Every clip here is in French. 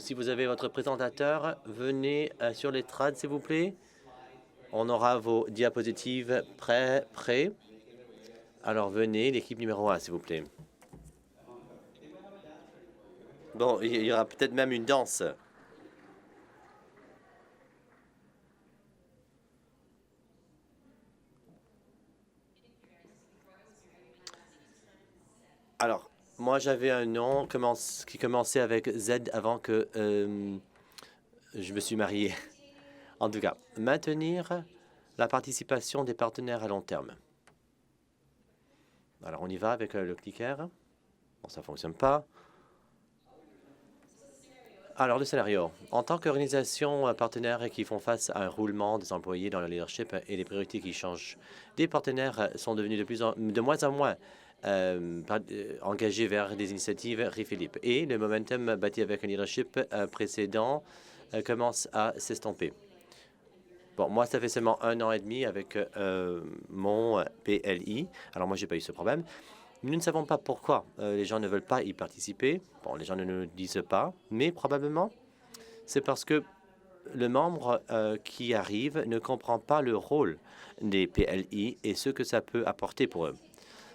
Si vous avez votre présentateur, venez sur l'estrade, s'il vous plaît. On aura vos diapositives prêts. Alors venez, l'équipe numéro 1, s'il vous plaît. Bon, il y aura peut-être même une danse. Alors, moi, j'avais un nom qui commençait avec Z avant que je me suis marié. En tout cas, maintenir la participation des partenaires à long terme. Alors, on y va avec le clicker. Bon, ça ne fonctionne pas. Alors, le scénario. En tant qu'organisation partenaire qui font face à un roulement des employés dans le leadership et les priorités qui changent, des partenaires sont devenus de moins en moins engagés vers des initiatives RIF-Philippe. Et le momentum bâti avec un leadership précédent commence à s'estomper. Bon, moi, ça fait seulement 1 an et demi avec mon PLI. Alors, moi, j'ai pas eu ce problème. Nous ne savons pas pourquoi les gens ne veulent pas y participer. Bon, les gens ne nous le disent pas, mais probablement c'est parce que le membre qui arrive ne comprend pas le rôle des PLI et ce que ça peut apporter pour eux.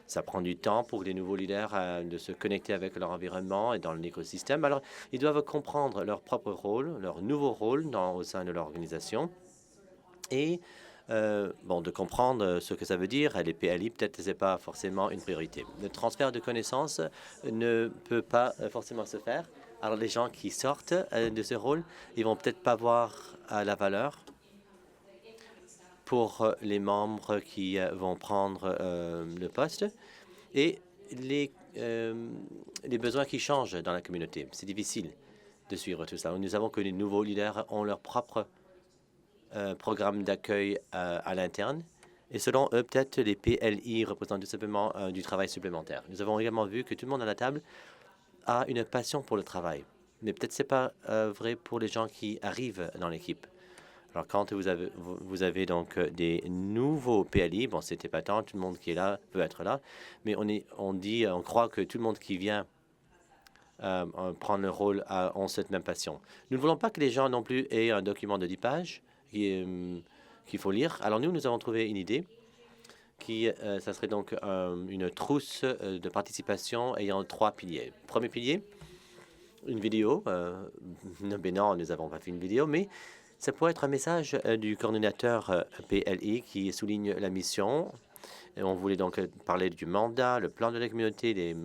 Ça prend du temps pour les nouveaux leaders de se connecter avec leur environnement et dans l'écosystème. Alors, ils doivent comprendre leur propre rôle, leur nouveau rôle au sein de l'organisation et bon, de comprendre ce que ça veut dire. Les PLI, peut-être, ce n'est pas forcément une priorité. Le transfert de connaissances ne peut pas forcément se faire. Alors, les gens qui sortent de ce rôle, ils vont peut-être pas voir la valeur pour les membres qui vont prendre le poste et les besoins qui changent dans la communauté. C'est difficile de suivre tout ça. Nous savons que les nouveaux leaders ont leur propre programme d'accueil à l'interne. Et selon eux, peut-être les PLI représentent tout simplement du travail supplémentaire. Nous avons également vu que tout le monde à la table a une passion pour le travail. Mais peut-être ce n'est pas vrai pour les gens qui arrivent dans l'équipe. Alors, quand vous avez donc des nouveaux PLI, bon, c'était pas tant, tout le monde qui est là peut être là, mais on croit que tout le monde qui vient prendre le rôle ont cette même passion. Nous ne voulons pas que les gens non plus aient un document de 10 pages qu'il faut lire. Alors nous avons trouvé une idée ça serait donc une trousse de participation ayant 3 piliers. Premier pilier, une vidéo. Ben non, nous n'avons pas fait une vidéo, mais ça pourrait être un message du coordinateur PLI qui souligne la mission. Et on voulait donc parler du mandat, le plan de la communauté, les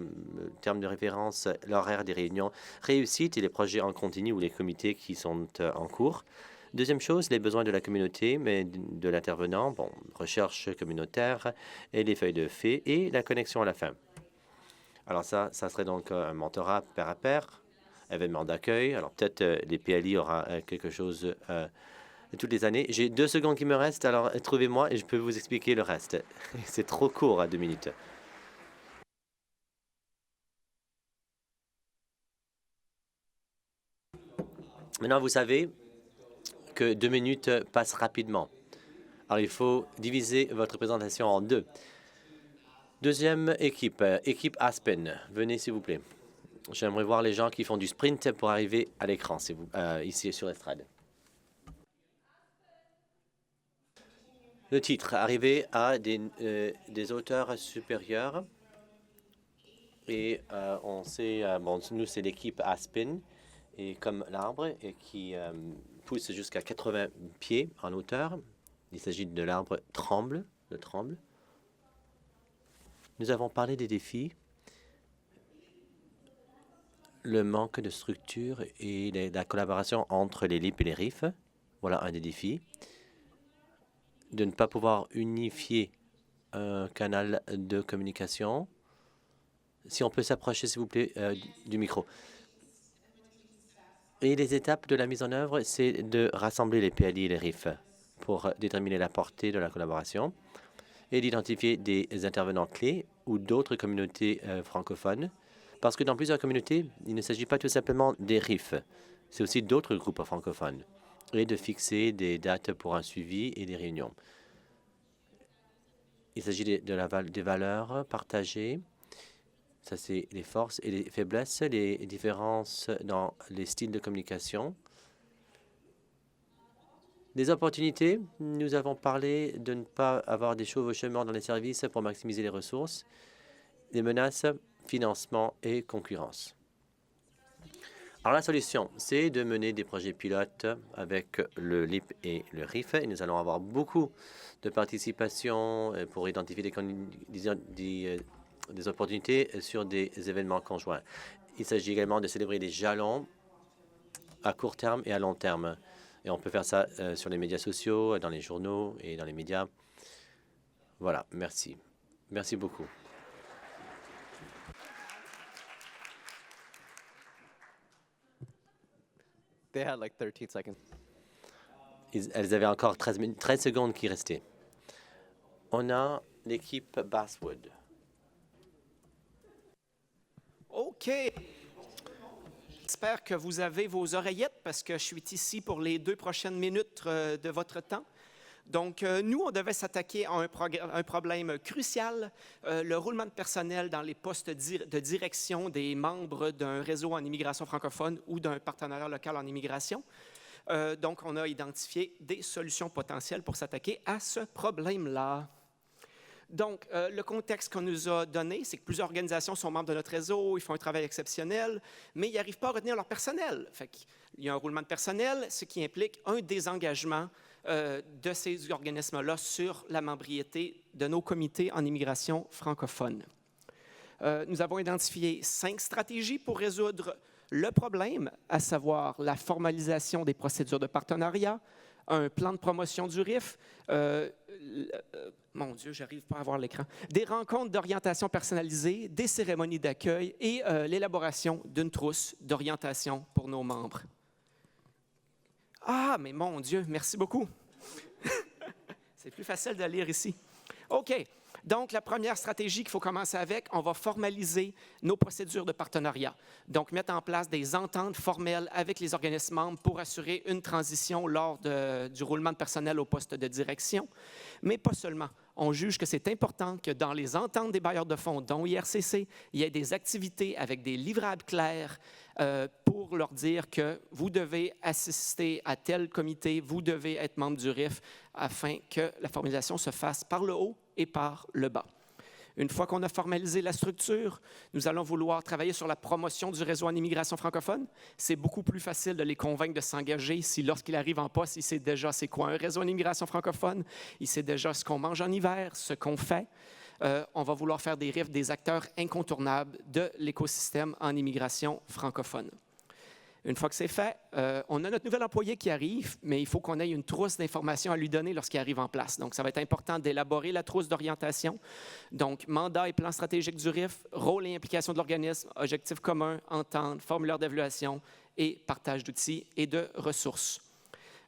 termes de référence, l'horaire des réunions, réussite et les projets en continu ou les comités qui sont en cours. Deuxième chose, les besoins de la communauté, mais de l'intervenant, bon, recherche communautaire et les feuilles de fait et la connexion à la fin. Alors ça serait donc un mentorat pair à pair, événement d'accueil. Alors peut-être les PLI aura quelque chose toutes les années. J'ai 2 secondes qui me restent, alors trouvez-moi et je peux vous expliquer le reste. C'est trop court à 2 minutes. Maintenant, vous savez que 2 minutes passent rapidement. Alors, il faut diviser votre présentation en 2. Deuxième équipe, équipe Aspen. Venez, s'il vous plaît. J'aimerais voir les gens qui font du sprint pour arriver à l'écran, ici sur l'estrade. Le titre, arriver à des hauteurs supérieures. Et on sait, bon, nous, c'est l'équipe Aspen, et comme l'arbre, et qui pousse jusqu'à 80 pieds en hauteur. Il s'agit de l'arbre tremble, le tremble. Nous avons parlé des défis, le manque de structure et la collaboration entre les LIP et les RIF. Voilà un des défis. De ne pas pouvoir unifier un canal de communication. Si on peut s'approcher, s'il vous plaît, du micro. Et les étapes de la mise en œuvre, c'est de rassembler les PLI et les RIF pour déterminer la portée de la collaboration et d'identifier des intervenants clés ou d'autres communautés francophones. Parce que dans plusieurs communautés, il ne s'agit pas tout simplement des RIF, c'est aussi d'autres groupes francophones. Et de fixer des dates pour un suivi et des réunions. Il s'agit des valeurs partagées Ça, c'est les forces et les faiblesses, les différences dans les styles de communication. Des opportunités, nous avons parlé de ne pas avoir des chevauchements dans les services pour maximiser les ressources. Les menaces, financement et concurrence. Alors, la solution, c'est de mener des projets pilotes avec le LIP et le RIF. Et nous allons avoir beaucoup de participation pour identifier des opportunités sur des événements conjoints. Il s'agit également de célébrer des jalons à court terme et à long terme. Et on peut faire ça sur les médias sociaux, dans les journaux et dans les médias. Voilà, merci. Merci beaucoup. They had like 13 seconds. Elles avaient encore 13 secondes qui restaient. On a l'équipe Basswood. OK. J'espère que vous avez vos oreillettes parce que je suis ici pour les 2 prochaines minutes de votre temps. Donc, nous, on devait s'attaquer à un problème crucial, le roulement de personnel dans les postes de direction des membres d'un réseau en immigration francophone ou d'un partenariat local en immigration. Donc, on a identifié des solutions potentielles pour s'attaquer à ce problème-là. Donc, le contexte qu'on nous a donné, c'est que plusieurs organisations sont membres de notre réseau, ils font un travail exceptionnel, mais ils n'arrivent pas à retenir leur personnel. Il y a un roulement de personnel, ce qui implique un désengagement de ces organismes-là sur la membriété de nos comités en immigration francophone. Nous avons identifié 5 stratégies pour résoudre le problème, à savoir la formalisation des procédures de partenariat, un plan de promotion du RIF, mon Dieu, j'arrive pas à voir l'écran, des rencontres d'orientation personnalisée, des cérémonies d'accueil et l'élaboration d'une trousse d'orientation pour nos membres. Ah, mais mon Dieu, merci beaucoup. C'est plus facile de lire ici. OK. Donc, la première stratégie qu'il faut commencer avec, on va formaliser nos procédures de partenariat. Donc, mettre en place des ententes formelles avec les organismes membres pour assurer une transition lors du roulement de personnel au poste de direction. Mais pas seulement. On juge que c'est important que dans les ententes des bailleurs de fonds, dont IRCC, il y ait des activités avec des livrables clairs pour leur dire que vous devez assister à tel comité, vous devez être membre du RIF afin que la formalisation se fasse par le haut et par le bas. Une fois qu'on a formalisé la structure, nous allons vouloir travailler sur la promotion du réseau en immigration francophone. C'est beaucoup plus facile de les convaincre de s'engager si, lorsqu'il arrive en poste, il sait déjà c'est quoi un réseau en immigration francophone, il sait déjà ce qu'on mange en hiver, ce qu'on fait. On va vouloir faire des RIF des acteurs incontournables de l'écosystème en immigration francophone. Une fois que c'est fait, on a notre nouvel employé qui arrive, mais il faut qu'on ait une trousse d'informations à lui donner lorsqu'il arrive en place. Donc, ça va être important d'élaborer la trousse d'orientation. Donc, mandat et plan stratégique du RIF, rôle et implication de l'organisme, objectifs communs, entente, formulaire d'évaluation et partage d'outils et de ressources.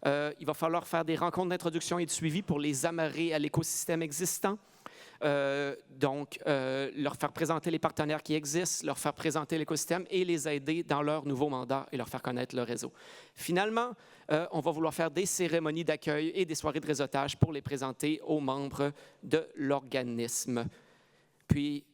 Il va falloir faire des rencontres d'introduction et de suivi pour les amarrer à l'écosystème existant. Donc, leur faire présenter les partenaires qui existent, leur faire présenter l'écosystème et les aider dans leur nouveau mandat et leur faire connaître le réseau. Finalement, on va vouloir faire des cérémonies d'accueil et des soirées de réseautage pour les présenter aux membres de l'organisme. Puis,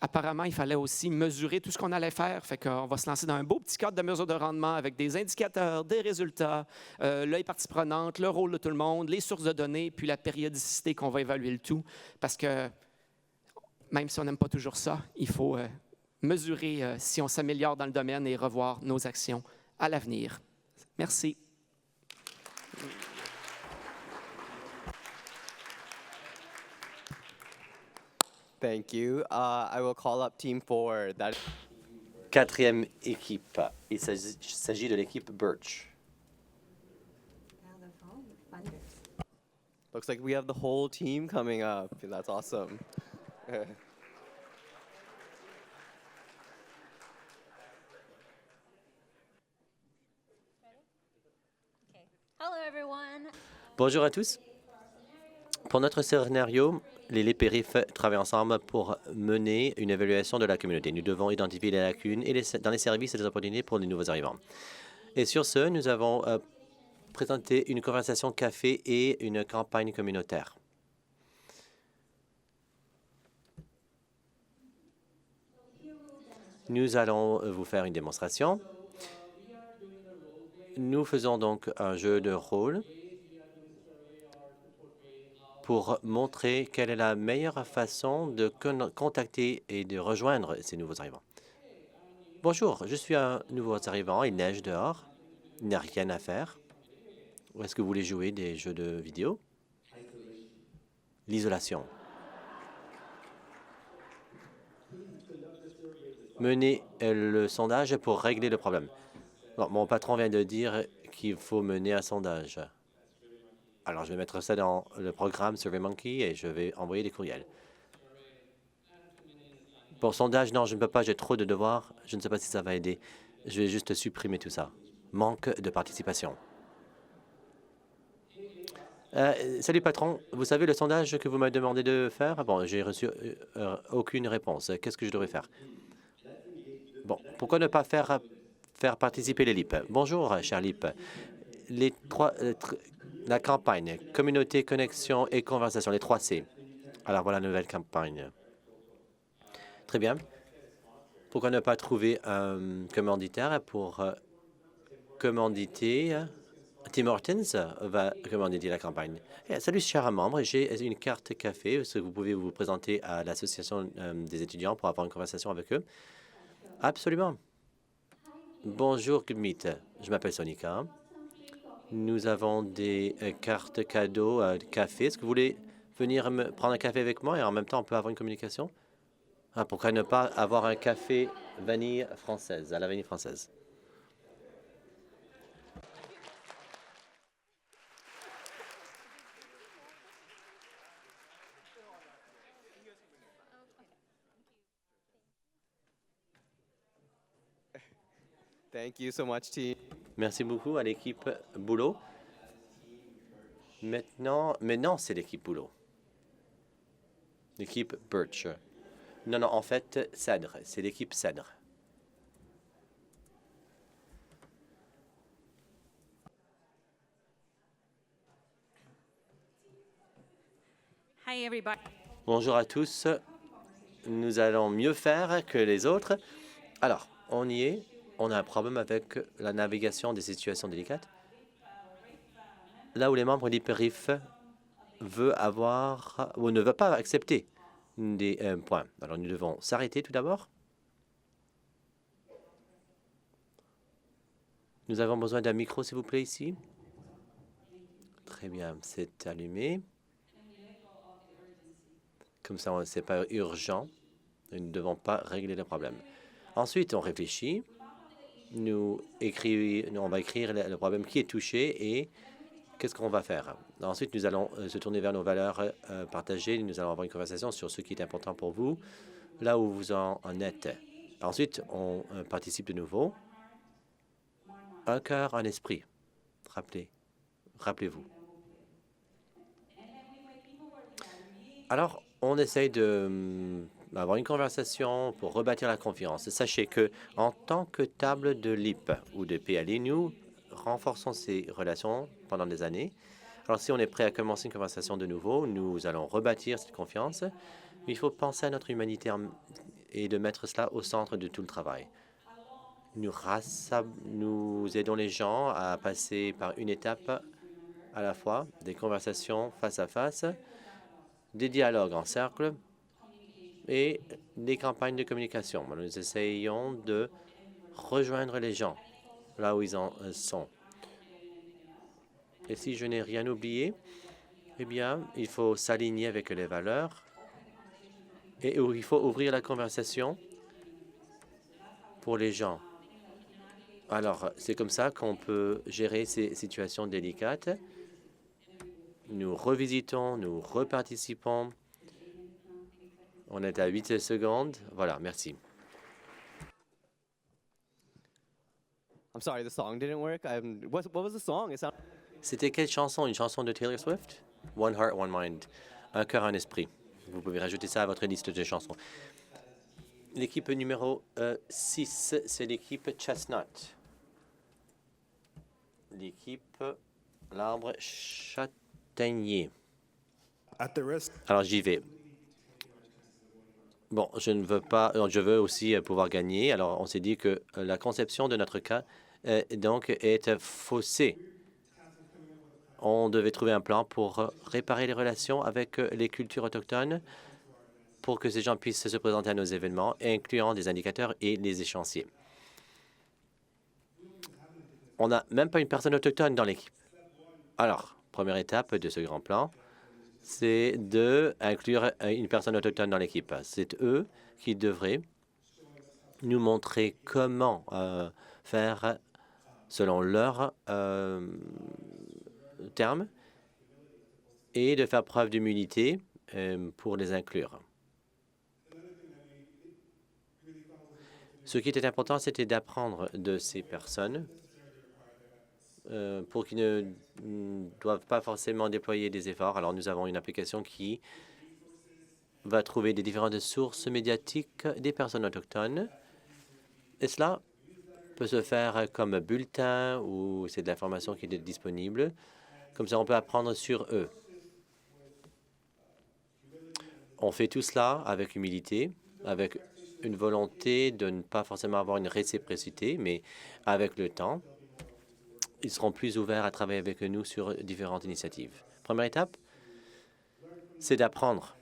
apparemment, il fallait aussi mesurer tout ce qu'on allait faire. Fait qu'on va se lancer dans un beau petit cadre de mesure de rendement avec des indicateurs, des résultats, l'œil partie prenante, le rôle de tout le monde, les sources de données, puis la périodicité qu'on va évaluer le tout. Parce que même si on n'aime pas toujours ça, il faut mesurer si on s'améliore dans le domaine et revoir nos actions à l'avenir. Merci. Thank you. I will call up team 4. That... Quatrième équipe. Il s'agit de l'équipe Birch. Looks like we have the whole team coming up. That's awesome. Hello everyone. Bonjour à tous. Pour notre scénario, les LIP et RIF travaillent ensemble pour mener une évaluation de la communauté. Nous devons identifier les lacunes dans les services et les opportunités pour les nouveaux arrivants. Et sur ce, nous avons présenté une conversation café et une campagne communautaire. Nous allons vous faire une démonstration. Nous faisons donc un jeu de rôle pour montrer quelle est la meilleure façon de contacter et de rejoindre ces nouveaux arrivants. Bonjour, je suis un nouveau arrivant, il neige dehors, il n'y a rien à faire. Ou est-ce que vous voulez jouer des jeux de vidéo? L'isolation. Menez le sondage pour régler le problème. Bon, mon patron vient de dire qu'il faut mener un sondage. Alors, je vais mettre ça dans le programme SurveyMonkey et je vais envoyer des courriels. Pour sondage, non, je ne peux pas, j'ai trop de devoirs. Je ne sais pas si ça va aider. Je vais juste supprimer tout ça. Manque de participation. Salut, patron. Vous savez le sondage que vous m'avez demandé de faire? Bon, j'ai reçu aucune réponse. Qu'est-ce que je devrais faire? Bon, pourquoi ne pas faire participer les LIP? Bonjour, cher LIP. La campagne, communauté, connexion et conversation, les 3 C. Alors, voilà la nouvelle campagne. Très bien. Pourquoi ne pas trouver un commanditaire pour commanditer? Tim Hortons va commanditer la campagne. Salut, chers membres. J'ai une carte café. Est-ce que vous pouvez vous présenter à l'association des étudiants pour avoir une conversation avec eux? Absolument. Bonjour, Meet. Je m'appelle Sonica. Nous avons des cartes cadeaux café. Est-ce que vous voulez venir me prendre un café avec moi et en même temps, on peut avoir une communication? Pourquoi ne pas avoir un café vanille française, à la vanille française? Thank you so much, team. Merci beaucoup à l'équipe Boulot. Maintenant, c'est l'équipe Boulot. L'équipe Birch. Non, en fait, Cèdre. C'est l'équipe Cèdre. Hi, everybody. Bonjour à tous. Nous allons mieux faire que les autres. Alors, on y est. On a un problème avec la navigation des situations délicates. Là où les membres de l'IPRIF veulent avoir ou ne veulent pas accepter des points. Alors, nous devons s'arrêter tout d'abord. Nous avons besoin d'un micro, s'il vous plaît, ici. Très bien, c'est allumé. Comme ça, ce n'est pas urgent. Nous ne devons pas régler le problème. Ensuite, on réfléchit. On va écrire le problème qui est touché et qu'est-ce qu'on va faire. Ensuite, nous allons se tourner vers nos valeurs partagées. Nous allons avoir une conversation sur ce qui est important pour vous, là où vous en êtes. Ensuite, on participe de nouveau. Un cœur, un esprit. Rappelez-vous. Alors, on essaye d'avoir une conversation pour rebâtir la confiance. Sachez que, en tant que table de LIP ou de PLI, nous renforçons ces relations pendant des années. Alors, si on est prêt à commencer une conversation de nouveau, nous allons rebâtir cette confiance. Mais il faut penser à notre humanité et de mettre cela au centre de tout le travail. Nous aidons les gens à passer par une étape à la fois, des conversations face à face, des dialogues en cercle et des campagnes de communication. Nous essayons de rejoindre les gens là où ils en sont. Et si je n'ai rien oublié, eh bien, il faut s'aligner avec les valeurs et il faut ouvrir la conversation pour les gens. Alors, c'est comme ça qu'on peut gérer ces situations délicates. Nous revisitons, nous reparticipons. On est à 8 secondes. Voilà, merci. I'm sorry, the song didn't work. What was the song? C'était quelle chanson? Une chanson de Taylor Swift? One Heart, One Mind. Un cœur, un esprit. Vous pouvez rajouter ça à votre liste de chansons. L'équipe numéro 6, c'est l'équipe Chestnut. L'équipe l'arbre châtaignier. Alors, j'y vais. Bon, je ne veux pas, je veux aussi pouvoir gagner. Alors, on s'est dit que la conception de notre cas donc est faussée. On devait trouver un plan pour réparer les relations avec les cultures autochtones pour que ces gens puissent se présenter à nos événements, incluant des indicateurs et les échéanciers. On n'a même pas une personne autochtone dans l'équipe. Alors, première étape de ce grand plan, c'est d'inclure une personne autochtone dans l'équipe. C'est eux qui devraient nous montrer comment faire selon leurs termes et de faire preuve d'humilité pour les inclure. Ce qui était important, c'était d'apprendre de ces personnes pour qu'ils ne doivent pas forcément déployer des efforts. Alors, nous avons une application qui va trouver des différentes sources médiatiques des personnes autochtones. Et cela peut se faire comme bulletin ou c'est de l'information qui est disponible. Comme ça, on peut apprendre sur eux. On fait tout cela avec humilité, avec une volonté de ne pas forcément avoir une réciprocité, mais avec le temps, ils seront plus ouverts à travailler avec nous sur différentes initiatives. Première étape, c'est d'apprendre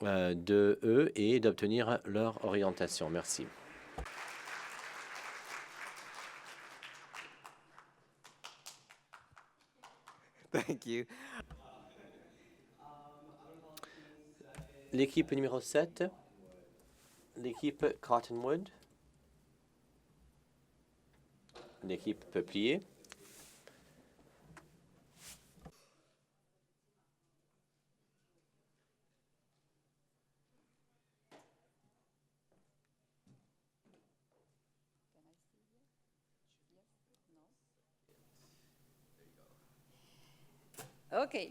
de eux et d'obtenir leur orientation. Merci. Thank you. L'équipe numéro 7, l'équipe Cottonwood, l'équipe Peuplier. OK.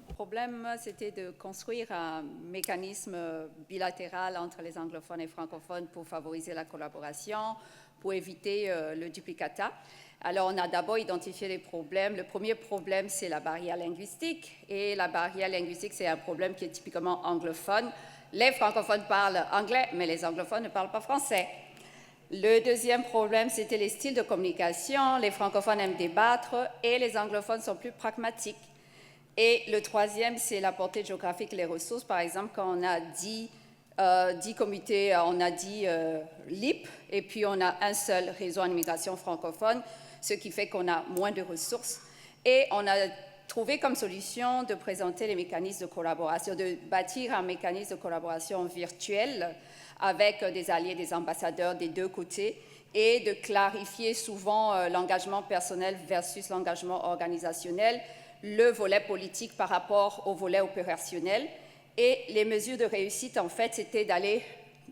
Le problème, c'était de construire un mécanisme bilatéral entre les anglophones et francophones pour favoriser la collaboration, pour éviter le duplicata. Alors, on a d'abord identifié les problèmes. Le premier problème, c'est la barrière linguistique. Et la barrière linguistique, c'est un problème qui est typiquement anglophone. Les francophones parlent anglais, mais les anglophones ne parlent pas français. Le deuxième problème, c'était les styles de communication. Les francophones aiment débattre et les anglophones sont plus pragmatiques. Et le troisième, c'est la portée géographique et les ressources. Par exemple, quand on a 10 comités, on a 10 LIP, et puis on a un seul réseau en immigration francophone, ce qui fait qu'on a moins de ressources. Et on a trouvé comme solution de présenter les mécanismes de collaboration, de bâtir un mécanisme de collaboration virtuel avec des alliés, des ambassadeurs des deux côtés, et de clarifier souvent l'engagement personnel versus l'engagement organisationnel, le volet politique par rapport au volet opérationnel. Et les mesures de réussite, en fait, c'était d'aller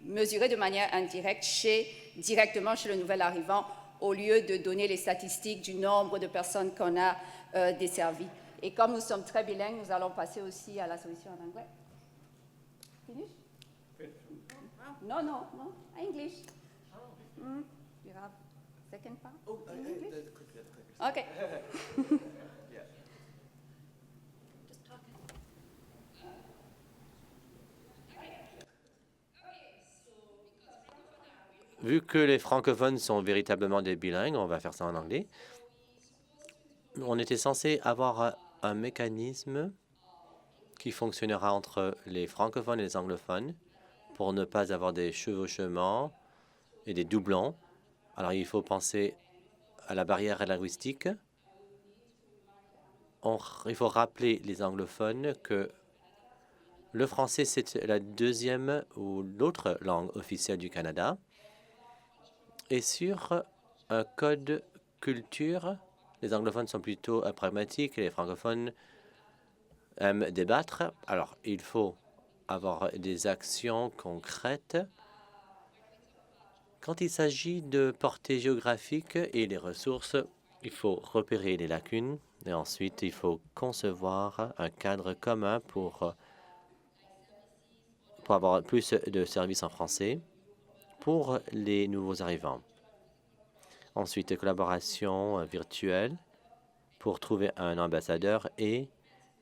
mesurer de manière indirecte directement chez le nouvel arrivant, au lieu de donner les statistiques du nombre de personnes qu'on a desservies. Et comme nous sommes très bilingues, nous allons passer aussi à la solution en anglais. Finish? No, English. You have second part? Oh, English? Okay. Vu que les francophones sont véritablement des bilingues, on va faire ça en anglais. On était censé avoir un mécanisme qui fonctionnera entre les francophones et les anglophones pour ne pas avoir des chevauchements et des doublons. Alors, il faut penser à la barrière linguistique. Il faut rappeler les anglophones que le français, c'est la deuxième ou l'autre langue officielle du Canada. Et sur un code culture, les anglophones sont plutôt pragmatiques et les francophones aiment débattre. Alors, il faut avoir des actions concrètes. Quand il s'agit de portée géographique et les ressources, il faut repérer les lacunes et ensuite il faut concevoir un cadre commun pour avoir plus de services en français pour les nouveaux arrivants. Ensuite, collaboration virtuelle pour trouver un ambassadeur et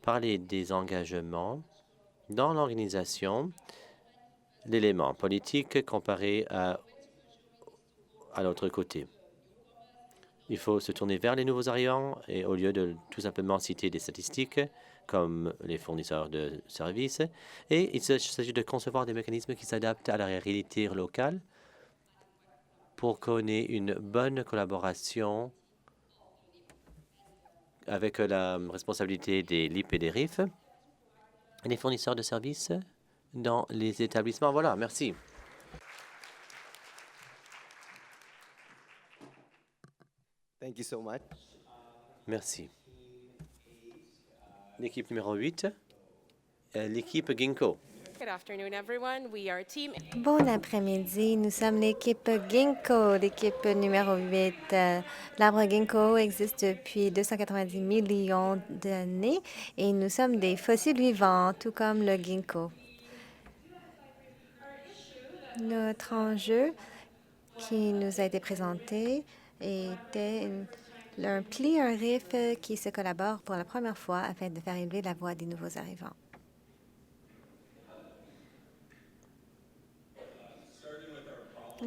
parler des engagements dans l'organisation l'élément politique comparé à l'autre côté. Il faut se tourner vers les nouveaux arrivants et au lieu de tout simplement citer des statistiques comme les fournisseurs de services, et il s'agit de concevoir des mécanismes qui s'adaptent à la réalité locale pour qu'on ait une bonne collaboration avec la responsabilité des LIP et des RIF et les fournisseurs de services dans les établissements. Voilà, merci. Thank you so much. Merci. L'équipe numéro 8, l'équipe Ginkgo. Good afternoon, everyone. We are Team Bon après-midi, nous sommes l'équipe Ginkgo, l'équipe numéro 8. L'arbre Ginkgo existe depuis 290 millions d'années et nous sommes des fossiles vivants, tout comme le Ginkgo. Notre enjeu qui nous a été présenté était un pli, un riff qui se collaborent pour la première fois afin de faire élever la voix des nouveaux arrivants.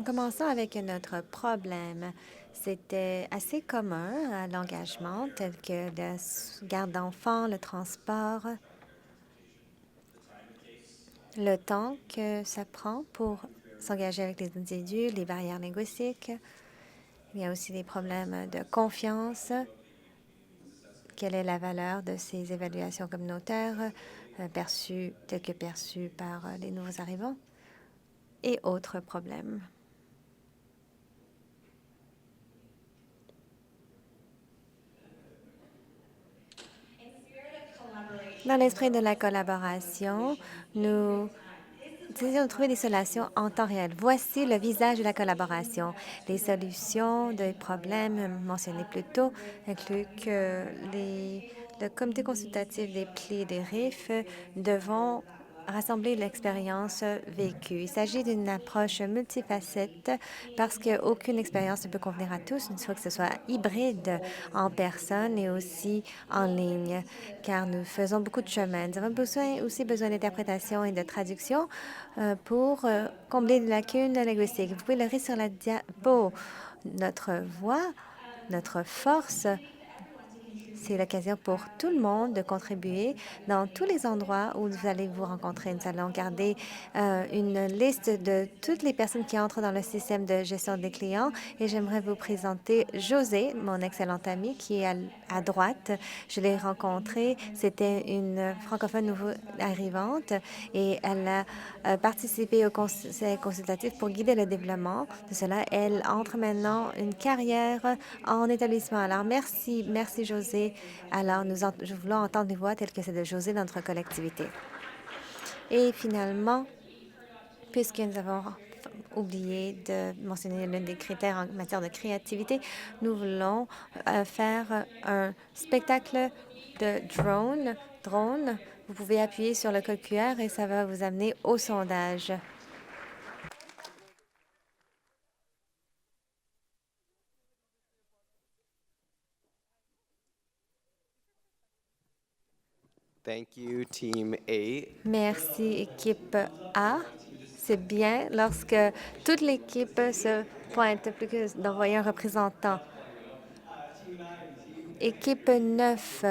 Commençons avec notre problème. C'était assez commun à l'engagement, tel que la garde d'enfants, le transport, le temps que ça prend pour s'engager avec les individus, les barrières linguistiques. Il y a aussi des problèmes de confiance. Quelle est la valeur de ces évaluations communautaires perçues, telles que perçues par les nouveaux arrivants? Et autres problèmes. Dans l'esprit de la collaboration, nous essayons de trouver des solutions en temps réel. Voici le visage de la collaboration. Les solutions des problèmes mentionnés plus tôt incluent que le comité consultatif des plis et des RIF devront rassembler l'expérience vécue. Il s'agit d'une approche multifacette parce qu'aucune expérience ne peut convenir à tous, une fois que ce soit hybride en personne et aussi en ligne, car nous faisons beaucoup de chemin. Nous avons aussi besoin d'interprétation et de traduction pour combler les lacunes linguistiques. Vous pouvez le lire sur la diapo. Notre voix, notre force, c'est l'occasion pour tout le monde de contribuer dans tous les endroits où vous allez vous rencontrer. Nous allons garder une liste de toutes les personnes qui entrent dans le système de gestion des clients et j'aimerais vous présenter José, mon excellente amie, qui est à droite. Je l'ai rencontrée. C'était une francophone nouveau arrivante et elle a participé au conseil consultatif pour guider le développement de cela. Elle entre maintenant une carrière en établissement. Alors, merci José. Alors, nous voulons entendre les voix telles que celles de José dans notre collectivité. Et finalement, puisque nous avons oublié de mentionner l'un des critères en matière de créativité, nous voulons faire un spectacle de drone. Vous pouvez appuyer sur le code QR et ça va vous amener au sondage. Thank you, Team A. Merci, équipe A. C'est bien lorsque toute l'équipe se pointe, plus que d'envoyer un représentant. Équipe 9.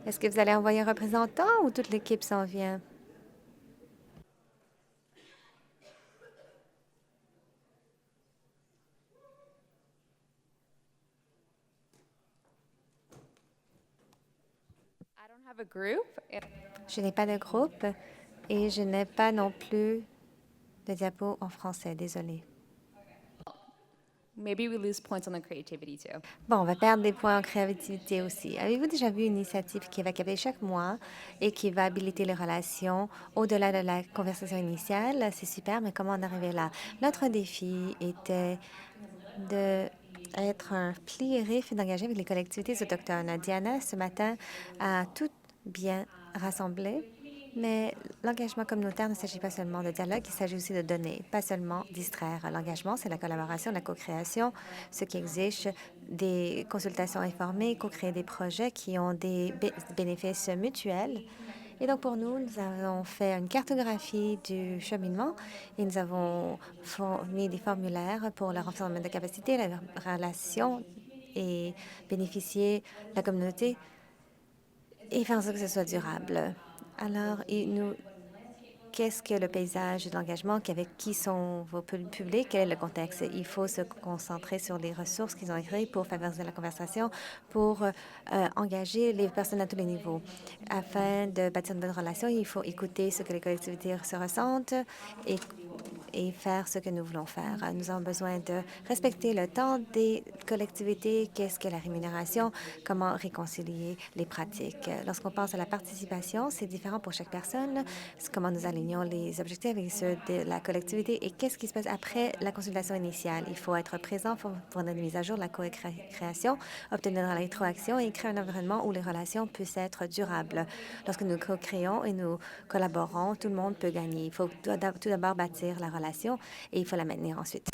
Est-ce que vous allez envoyer un représentant ou toute l'équipe s'en vient? Je n'ai pas de groupe et je n'ai pas non plus de diapo en français. Désolée. Maybe we lose points on the creativity too. Bon, on va perdre des points en créativité aussi. Avez-vous déjà vu une initiative qui va capter chaque mois et qui va habiliter les relations au-delà de la conversation initiale? C'est super, mais comment en arriver là? Notre défi était d'être un pli et riff et d'engager avec les collectivités autochtones. Diana, ce matin, a tout bien rassemblé, mais l'engagement communautaire ne s'agit pas seulement de dialogue, il s'agit aussi de donner, pas seulement distraire. L'engagement, c'est la collaboration, la co-création, ce qui exige des consultations informées, co-créer des projets qui ont des bénéfices mutuels Et donc, pour nous, nous avons fait une cartographie du cheminement et nous avons fourni des formulaires pour le renforcement de capacité, la relation et bénéficier de la communauté et faire en sorte que ce soit durable. Alors, qu'est-ce que le paysage de l'engagement, avec qui sont vos publics, quel est le contexte? Il faut se concentrer sur les ressources qu'ils ont créées pour favoriser la conversation, pour engager les personnes à tous les niveaux. Afin de bâtir une bonne relation, il faut écouter ce que les collectivités se ressentent et faire ce que nous voulons faire. Nous avons besoin de respecter le temps des collectivités, qu'est-ce que la rémunération, comment réconcilier les pratiques. Lorsqu'on pense à la participation, c'est différent pour chaque personne, c'est comment nous alignons les objectifs avec ceux de la collectivité et qu'est-ce qui se passe après la consultation initiale. Il faut être présent pour une mise à jour de la co-création, obtenir la rétroaction et créer un environnement où les relations puissent être durables. Lorsque nous co-créons et nous collaborons, tout le monde peut gagner. Il faut tout d'abord bâtir la relation et il faut la maintenir ensuite.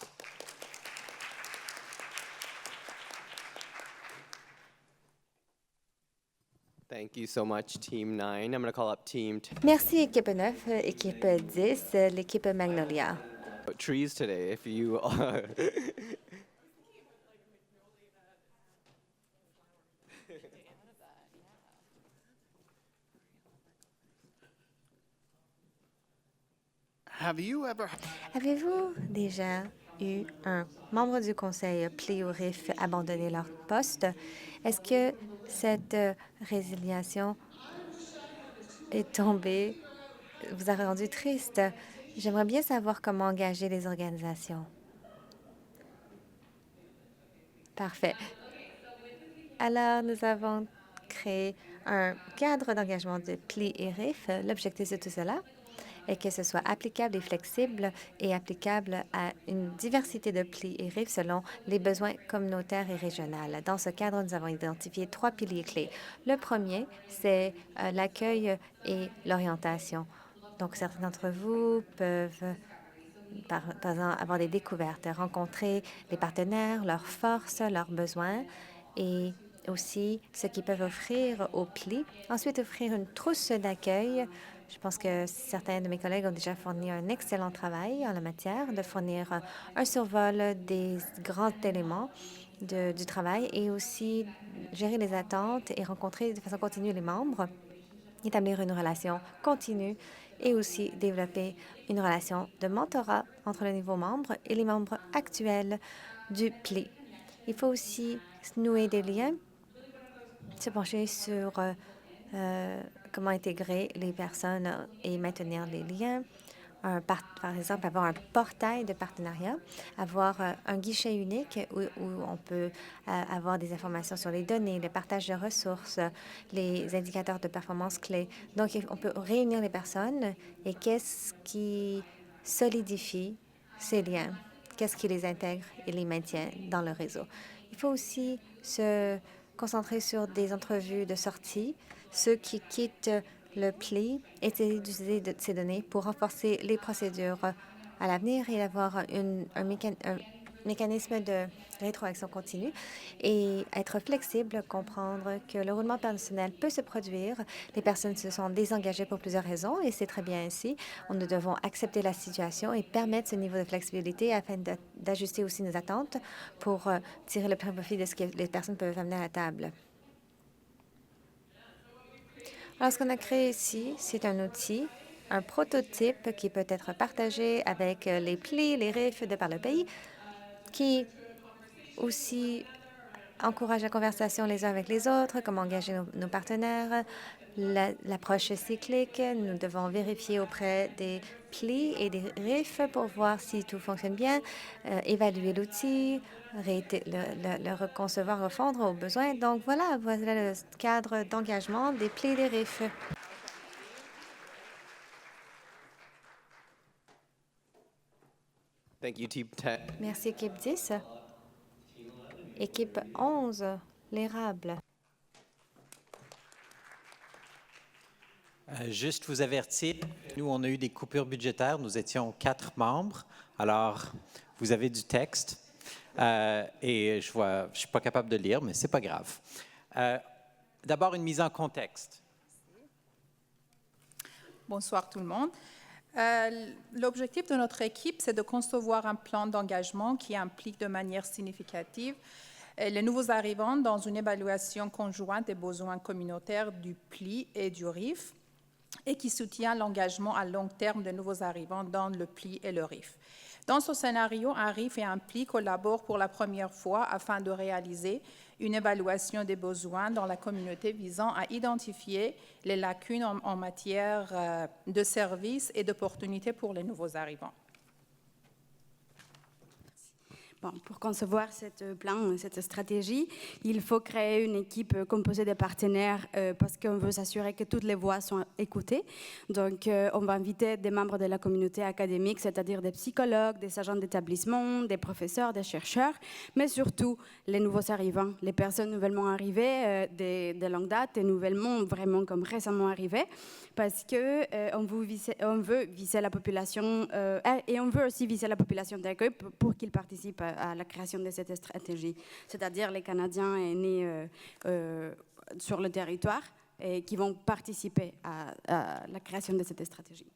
Thank you so much, Team 9. I'm going to call up Team Merci, équipe 9, équipe 10, l'équipe Magnolia. Trees today. If you Avez-vous déjà eu un membre du conseil pli ou RIF abandonner leur poste? Est-ce que cette résiliation est tombée, vous a rendu triste? J'aimerais bien savoir comment engager les organisations. Parfait. Alors, nous avons créé un cadre d'engagement de pli et RIF. L'objectif de tout cela est que ce soit applicable et flexible et applicable à une diversité de plis et RIF selon les besoins communautaires et régionaux. Dans ce cadre, nous avons identifié 3 piliers clés. Le premier, c'est l'accueil et l'orientation. Donc, certains d'entre vous peuvent, par exemple, avoir des découvertes, rencontrer les partenaires, leurs forces, leurs besoins et aussi ce qu'ils peuvent offrir aux plis. Ensuite, offrir une trousse d'accueil. Je pense que certains de mes collègues ont déjà fourni un excellent travail en la matière, de fournir un survol des grands éléments du travail et aussi gérer les attentes et rencontrer de façon continue les membres, établir une relation continue et aussi développer une relation de mentorat entre le niveau membre et les membres actuels du PLI. Il faut aussi nouer des liens, se pencher sur comment intégrer les personnes et maintenir les liens. Par exemple, avoir un portail de partenariat, avoir un guichet unique où on peut avoir des informations sur les données, le partage de ressources, les indicateurs de performance clés. Donc, on peut réunir les personnes et qu'est-ce qui solidifie ces liens? Qu'est-ce qui les intègre et les maintient dans le réseau? Il faut aussi se concentrer sur des entrevues de sortie. Ceux qui quittent le PLI, essayer d'utiliser ces données pour renforcer les procédures à l'avenir et avoir un mécanisme de rétroaction continue et être flexible, comprendre que le roulement personnel peut se produire. Les personnes se sont désengagées pour plusieurs raisons et c'est très bien ainsi. Nous devons accepter la situation et permettre ce niveau de flexibilité afin d'ajuster aussi nos attentes pour tirer le plein profit de ce que les personnes peuvent amener à la table. Alors, ce qu'on a créé ici, c'est un outil, un prototype qui peut être partagé avec les plis, les RIF de par le pays, qui aussi encourage la conversation les uns avec les autres, comment engager nos partenaires, l'approche cyclique. Nous devons vérifier auprès des plis et des RIF pour voir si tout fonctionne bien, évaluer l'outil, le reconcevoir, refondre aux besoins. Donc voilà le cadre d'engagement des plis et des RIF. Thank you, Team 10. Merci, équipe 10. Équipe 11, l'érable. Juste vous avertir, nous, on a eu des coupures budgétaires. Nous étions 4 membres. Alors, vous avez du texte. Et je ne suis pas capable de lire, mais ce n'est pas grave. D'abord, une mise en contexte. Bonsoir tout le monde. L'objectif de notre équipe, c'est de concevoir un plan d'engagement qui implique de manière significative les nouveaux arrivants dans une évaluation conjointe des besoins communautaires du PLI et du RIF et qui soutient l'engagement à long terme des nouveaux arrivants dans le PLI et le RIF. Dans ce scénario, un RIF et un PLI collaborent pour la première fois afin de réaliser une évaluation des besoins dans la communauté visant à identifier les lacunes en matière de services et d'opportunités pour les nouveaux arrivants. Bon, pour concevoir ce plan, cette stratégie, il faut créer une équipe composée de partenaires parce qu'on veut s'assurer que toutes les voix sont écoutées. Donc, on va inviter des membres de la communauté académique, c'est-à-dire des psychologues, des agents d'établissement, des professeurs, des chercheurs, mais surtout les nouveaux arrivants, les personnes nouvellement arrivées de longue date et nouvellement, vraiment comme récemment arrivées, parce qu'on veut viser la population et on veut aussi viser la population d'accueil pour qu'ils participent à la création de cette stratégie, c'est-à-dire les Canadiens nés sur le territoire et qui vont participer à la création de cette stratégie.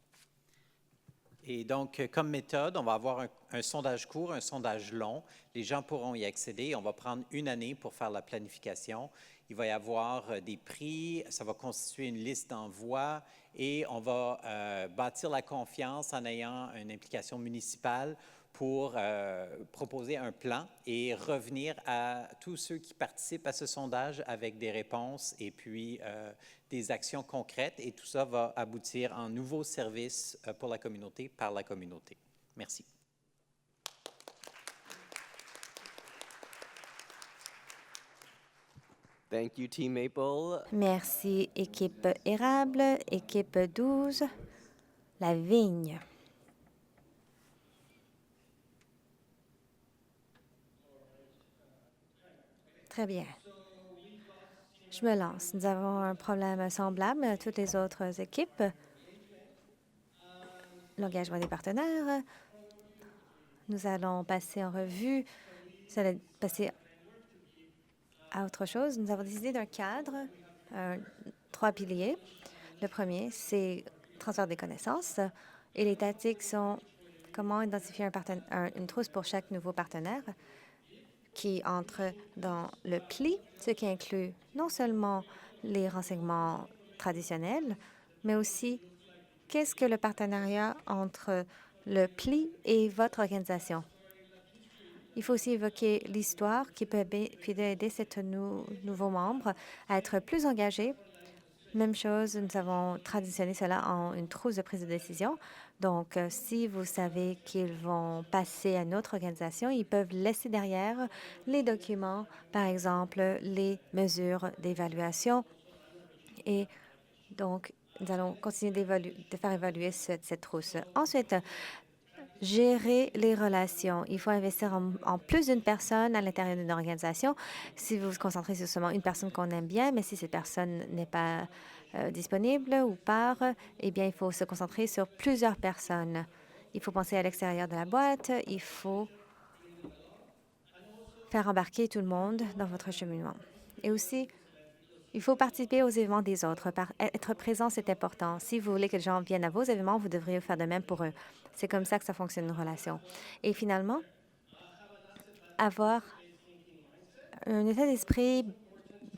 Et donc, comme méthode, on va avoir un sondage court, un sondage long. Les gens pourront y accéder. On va prendre 1 année pour faire la planification. Il va y avoir des prix, ça va constituer une liste d'envoi et on va bâtir la confiance en ayant une implication municipale pour proposer un plan et revenir à tous ceux qui participent à ce sondage avec des réponses et puis des actions concrètes. Et tout ça va aboutir en nouveaux services pour la communauté, par la communauté. Merci. Thank you, Team Maple. Merci, équipe érable, équipe 12, la vigne. Très bien. Je me lance. Nous avons un problème semblable à toutes les autres équipes. L'engagement des partenaires. Nous allons passer en revue. Nous allons passer à autre chose. Nous avons décidé d'un cadre, 3 piliers. Le premier, c'est transfert des connaissances. Et les tactiques sont comment identifier une trousse pour chaque nouveau partenaire qui entre dans le PLI, ce qui inclut non seulement les renseignements traditionnels, mais aussi qu'est-ce que le partenariat entre le PLI et votre organisation. Il faut aussi évoquer l'histoire qui peut aider ces nouveaux membres à être plus engagés. Même chose, nous avons traditionné cela en une trousse de prise de décision. Donc, si vous savez qu'ils vont passer à une autre organisation, ils peuvent laisser derrière les documents, par exemple, les mesures d'évaluation. Et donc, nous allons continuer de faire évaluer cette trousse. Ensuite, gérer les relations. Il faut investir en plus d'une personne à l'intérieur d'une organisation. Si vous vous concentrez sur seulement une personne qu'on aime bien, mais si cette personne n'est pas disponible ou part, eh bien, il faut se concentrer sur plusieurs personnes. Il faut penser à l'extérieur de la boîte. Il faut faire embarquer tout le monde dans votre cheminement. Et aussi, il faut participer aux événements des autres. Être présent, c'est important. Si vous voulez que les gens viennent à vos événements, vous devriez faire de même pour eux. C'est comme ça que ça fonctionne, une relation. Et finalement, avoir un état d'esprit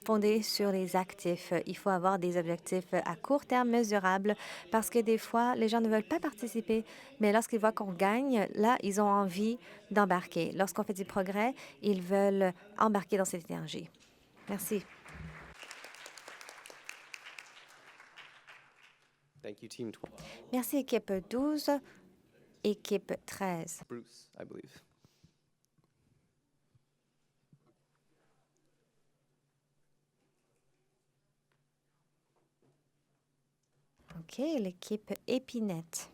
fondé sur les actifs. Il faut avoir des objectifs à court terme mesurables parce que des fois, les gens ne veulent pas participer, mais lorsqu'ils voient qu'on gagne, là, ils ont envie d'embarquer. Lorsqu'on fait du progrès, ils veulent embarquer dans cette énergie. Merci. Thank you, Team 12. Merci, équipe 12. Équipe 13. Bruce, I believe. OK, l'équipe Épinette.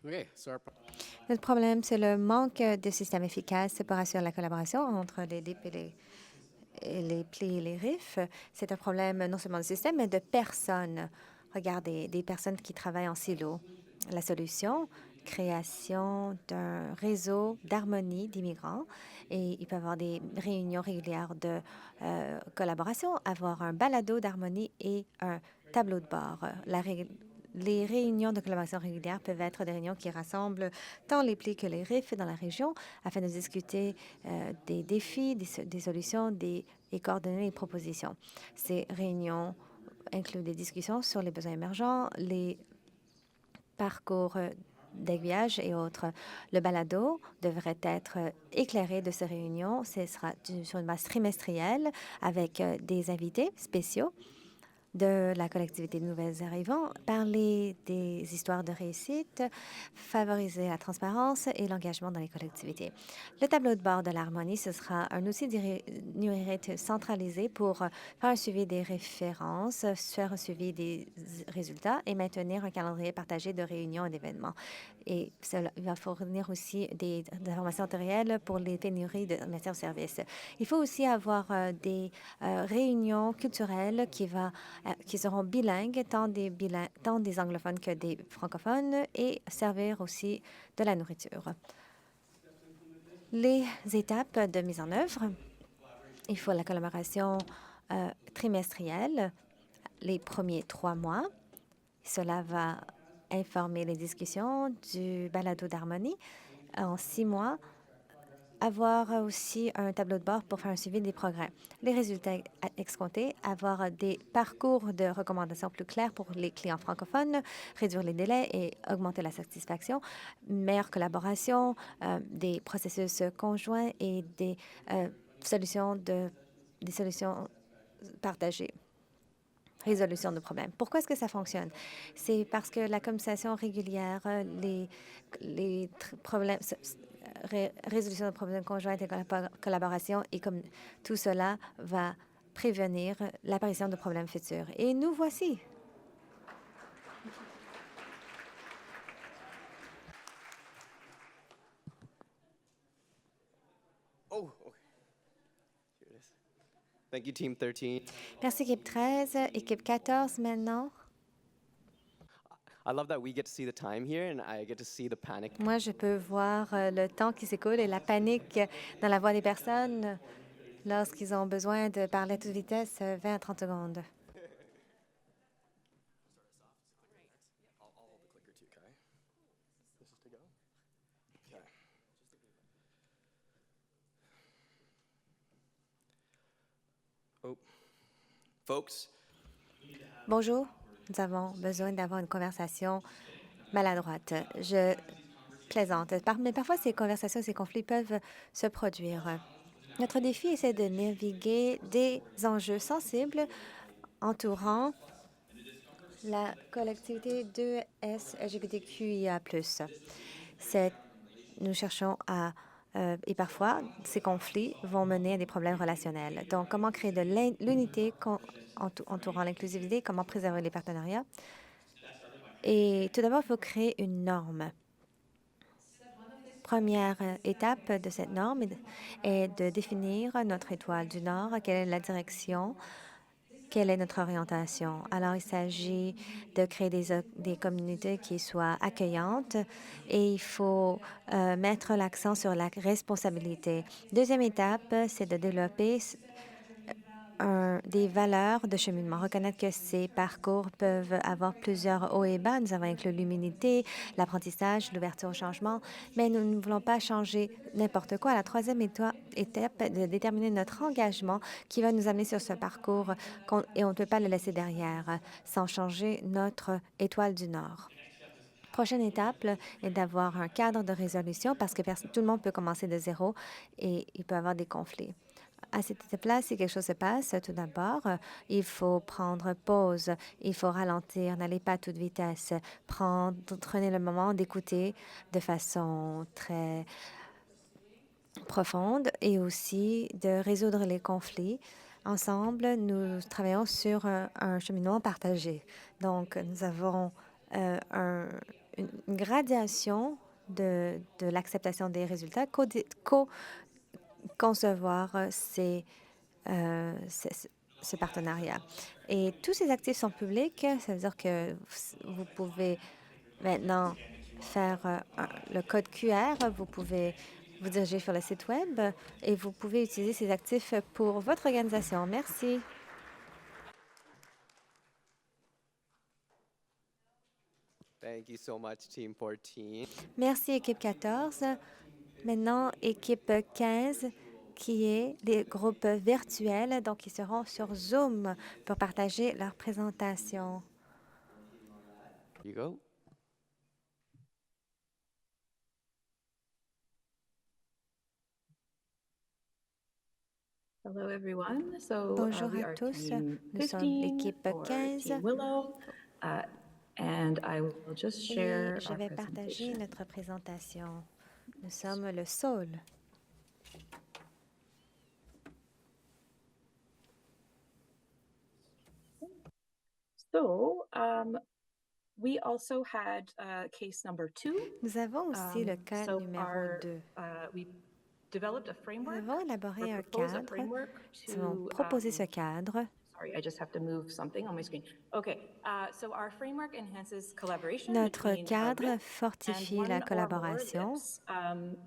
Notre problème, c'est le manque de système efficace pour assurer la collaboration entre les DIP et les PLI et les RIF. C'est un problème non seulement de système, mais de personnes. Regardez, des personnes qui travaillent en silo. La solution, création d'un réseau d'harmonie d'immigrants. Et il peut y avoir des réunions régulières de collaboration, avoir un balado d'harmonie et un tableau de bord. Les réunions de collaboration régulière peuvent être des réunions qui rassemblent tant les plis que les RIF dans la région afin de discuter des défis, des solutions et coordonner les propositions. Ces réunions incluent des discussions sur les besoins émergents, les parcours d'aiguillage et autres. Le balado devrait être éclairé de ces réunions. Ce sera sur une base trimestrielle avec des invités spéciaux de la collectivité de Nouvelles Arrivants, parler des histoires de réussite, favoriser la transparence et l'engagement dans les collectivités. Le tableau de bord de l'harmonie, ce sera un outil numérique centralisé pour faire un suivi des références, faire un suivi des résultats et maintenir un calendrier partagé de réunions et d'événements. Et cela va fournir aussi des informations réelles pour les pénuries de matières de services. Il faut aussi avoir des réunions culturelles qui seront bilingues, tant des anglophones que des francophones, et servir aussi de la nourriture. Les étapes de mise en œuvre, il faut la collaboration trimestrielle les premiers 3 mois. Cela va informer les discussions du balado d'harmonie. En 6 mois, avoir aussi un tableau de bord pour faire un suivi des progrès. Les résultats escomptés, avoir des parcours de recommandations plus clairs pour les clients francophones, réduire les délais et augmenter la satisfaction, meilleure collaboration, des processus conjoints et des solutions partagées. Résolution de problèmes. Pourquoi est-ce que ça fonctionne? C'est parce que la communication régulière, les problèmes, résolution de problèmes conjoints et collaboration, et comme tout cela va prévenir l'apparition de problèmes futurs. Et nous voici. Thank you, Team 13. Merci, équipe 13. Équipe 14 maintenant. I love that we get to see the time here and I get to see the panic. Moi, je peux voir le temps qui s'écoule et la panique dans la voix des personnes lorsqu'ils ont besoin de parler à toute vitesse 20 à 30 secondes. Bonjour, nous avons besoin d'avoir une conversation maladroite. Je plaisante, mais parfois ces conversations, ces conflits peuvent se produire. Notre défi, c'est de naviguer des enjeux sensibles entourant la collectivité 2S LGBTQIA+. Nous cherchons à et parfois, ces conflits vont mener à des problèmes relationnels. Donc, comment créer de l'unité entourant l'inclusivité, comment préserver les partenariats? Et tout d'abord, il faut créer une norme. Première étape de cette norme est de définir notre étoile du Nord, quelle est la direction, quelle est notre orientation. Alors, il s'agit de créer des communautés qui soient accueillantes et il faut mettre l'accent sur la responsabilité. Deuxième étape, c'est de développer des valeurs de cheminement. Reconnaître que ces parcours peuvent avoir plusieurs hauts et bas. Nous avons inclus l'humilité, l'apprentissage, l'ouverture au changement, mais nous ne voulons pas changer n'importe quoi. La troisième étape est de déterminer notre engagement qui va nous amener sur ce parcours et on ne peut pas le laisser derrière sans changer notre étoile du Nord. Prochaine étape est d'avoir un cadre de résolution parce que tout le monde peut commencer de zéro et il peut y avoir des conflits. À cette étape-là, si quelque chose se passe, tout d'abord, il faut prendre pause, il faut ralentir, n'allez pas à toute vitesse, prenez le moment d'écouter de façon très profonde et aussi de résoudre les conflits. Ensemble, nous travaillons sur un cheminement partagé. Donc, nous avons une gradation de l'acceptation des résultats, concevoir ce partenariat. Et tous ces actifs sont publics, ça veut dire que vous pouvez maintenant faire le code QR, vous pouvez vous diriger sur le site Web et vous pouvez utiliser ces actifs pour votre organisation. Merci. Thank you so much, Team 14. Merci, équipe 14. Maintenant, équipe 15, qui est des groupes virtuels, donc ils seront sur Zoom pour partager leur présentation. Here you go. Hello everyone. So Bonjour we à are tous, team nous sommes 15 l'équipe for 15 Team Willow, and I will just et share je our vais partager presentation. notre présentation. Nous sommes le SOL. So we also had case number 2. Nous avons aussi le cas so numéro 2. we developed a Nous framework. avons élaboré un proposed a cadre. framework Nous avons to, proposé ce cadre. Sorry, I just have to move something on my screen. Okay, so our framework enhances collaboration Notre between cadre RIF and fortifie one la or more collaboration RIFs,